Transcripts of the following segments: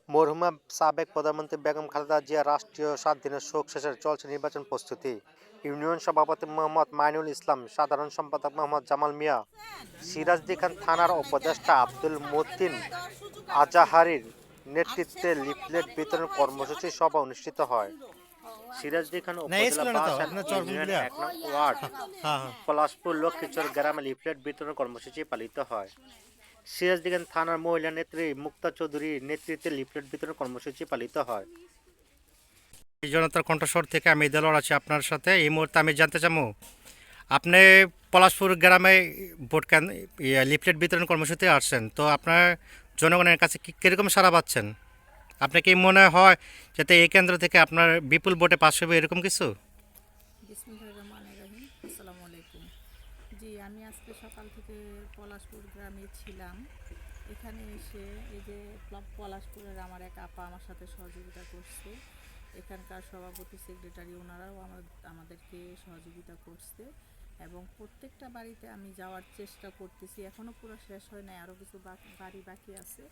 মরহুমা সাবেক প্রধানমন্ত্রী বেগম খালেদা জিয়া রাষ্ট্রীয় 7 দিনের শোক শেষে চলছে নির্বাচন প্রস্তুতি। ইউনিয়ন সভাপতি মোহাম্মদ মাইনুল ইসলাম, সাধারণ সম্পাদক মোহাম্মদ জামাল মিয়া, সিরাজদি খান থানার উপদেষ্টা আব্দুল মতিন আজাহারির নেতৃত্বে লিফলেট বিতরণ কর্মসূচি সভা অনুষ্ঠিত হয়। সিরাজদি খান না এই ছিল উপজেলা না তো বাসান আপনার ইউনিয়ন চরগুলিয়া। 1 নং ওয়ার্ড হ্যাঁ হ্যাঁ। পলাশপুর লক্ষ্মীচর গ্রামে লিফলেট বিতরণ কর্মসূচি পালিত হয়। সিরাজদি খান থানার মহিলা নেত্রী মুক্তা চৌধুরীর নেতৃত্বে লিফলেট বিতরণ কর্মসূচি পালিত হয়। এই জনতার কণ্ঠস্বর থেকে আমি দেলোয়ার আছি আপনার সাথে। এই মুহূর্তে আমি জানতে চাবো আপনি পলাশপুর গ্রামে ভোট লিফলেট বিতরণ কর্মসূচিতে আসছেন, তো আপনার জনগণের কাছে কীরকম সাড়া পাচ্ছেন? আপনার কি মনে হয় যাতে এই কেন্দ্র থেকে আপনার বিপুল ভোটে পাস হবে এরকম কিছু? বিসমিল্লাহির রহমানির রহিম। আসসালামু আলাইকুম। জি, আমি আজকে সকাল থেকে পলাশপুর গ্রামে ছিলাম। এখানে এসে এই যে পলাশপুরের আমার এক আপা আমার সাথে সহযোগিতা করছে। এখানকার সভাপতি সেক্রেটারি ওনারাও আমাদেরকে সহযোগিতা করছে এবং প্রত্যেকটা বাড়িতে আমি যাওয়ার চেষ্টা করতেছি। এখনও পুরো শেষ হয় নাই, আরও কিছু বাড়ি বাকি আছে।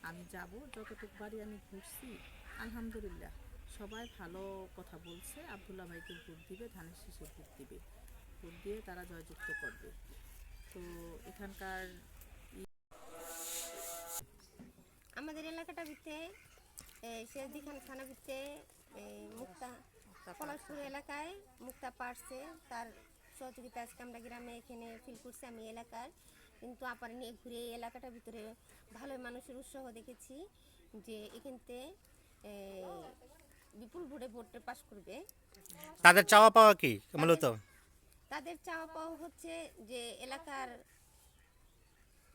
আমি যাব, যতটুকু বাড়ি আমি ঘুরছি আলহামদুলিল্লাহ সবাই ভালো কথা বলছে। আবদুল্লাহ ভাইকে ভোট দিবে, ধানের শীষে ভোট দিবে, ভোট দিয়ে তারা জয়যুক্ত করবে। তো এখানকার আমাদের এলাকাটা ভিতরে সিরাজদি খান থানা ভিতরে মুক্তা পলাশপুর এলাকায় মুক্তা পারছে তার সহযোগিতা আজকে আমরা গ্রামে এখানে ফিল করছি। আমি এলাকার কিন্তু আপার নিয়ে ঘুরে এই এলাকাটার ভিতরে ভালো মানুষের উৎসাহ দেখেছি যে এখানতে বিপুল ভোটে পাশ করবে। তাদের চাওয়া পাওয়া কি মূলত? তাদের চাওয়া পাওয়া হচ্ছে যে এলাকার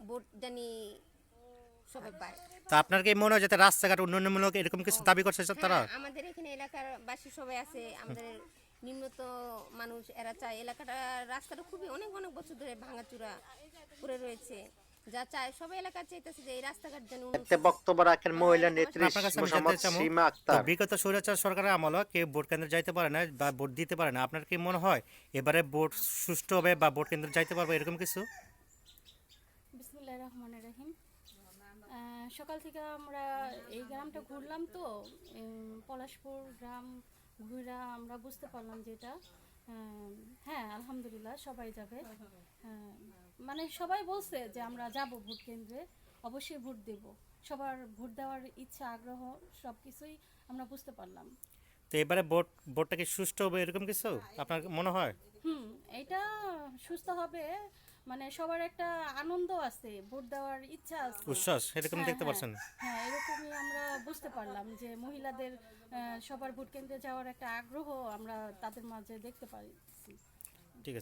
ভোট জানি সবাই পায়। তা আপনার কি মনে হয় যাতে রাস্তাঘাট উন্নয়নমূলক এরকম কিছু দাবি করছে তারা? হ্যাঁ, আমাদের এখানে এলাকার বাসী সবাই আছে, আমাদের নিম্নত মানুষ এরা চায় এলাকাটা রাস্তাটা খুবই অনেক অনেক বছর ধরে ভাঙাচুরা করে রয়েছে। যা চায় সবাই এলাকা চাইতেছে যে এই রাস্তাঘাট যেন এতে বক্তব্য রাখেন মহিলা নেত্রী আপনার কাছে আমি মোহাম্মদ জানতে চাবো, সীমা তো আক্তার। বিগত স্বৈরাচার সরকারের আমলে কেউ ভোট কেন্দ্রে যাইতে পারে না বা ভোট দিতে পারে না, আপনার কি মনে হয় এবারে ভোট সুষ্ঠু হবে বা ভোট কেন্দ্রে যাইতে পারবে এরকম কিছু? বিসমিল্লাহির রহমানির রহিম। সকাল থেকে আমরা এই গ্রামটা ঘুরলাম, তো পলাশপুর গ্রাম ঘুরা আমরা বুঝতে পারলাম যেটা হ্যাঁ আলহামদুলিল্লাহ সবাই যাবে। মানে সবাই বলছে যে আমরা যাব ভোট কেন্দ্রে, অবশ্যই ভোট দেব। সবার ভোট দেওয়ার ইচ্ছা আগ্রহ সব কিছুই আমরা বুঝতে পারলাম। তো এবারে ভোটটা কি সুষ্ঠু হবে এরকম কিছু আপনার মনে হয়? এটা সুস্থ হবে, মানে সবার একটা আনন্দ আছে, ভোট দেওয়ার ইচ্ছা আছে, উচ্ছ্বাস এরকম হ্যাঁ দেখতে হ্যাঁ পাচ্ছেন? হ্যাঁ, এরকমই আমরা বুঝতে পারলাম যে মহিলাদের সবার ভোট কেন্দ্রে যাওয়ার একটা আগ্রহ আমরা তাদের মাঝে দেখতে পারি। ঠিক আছে।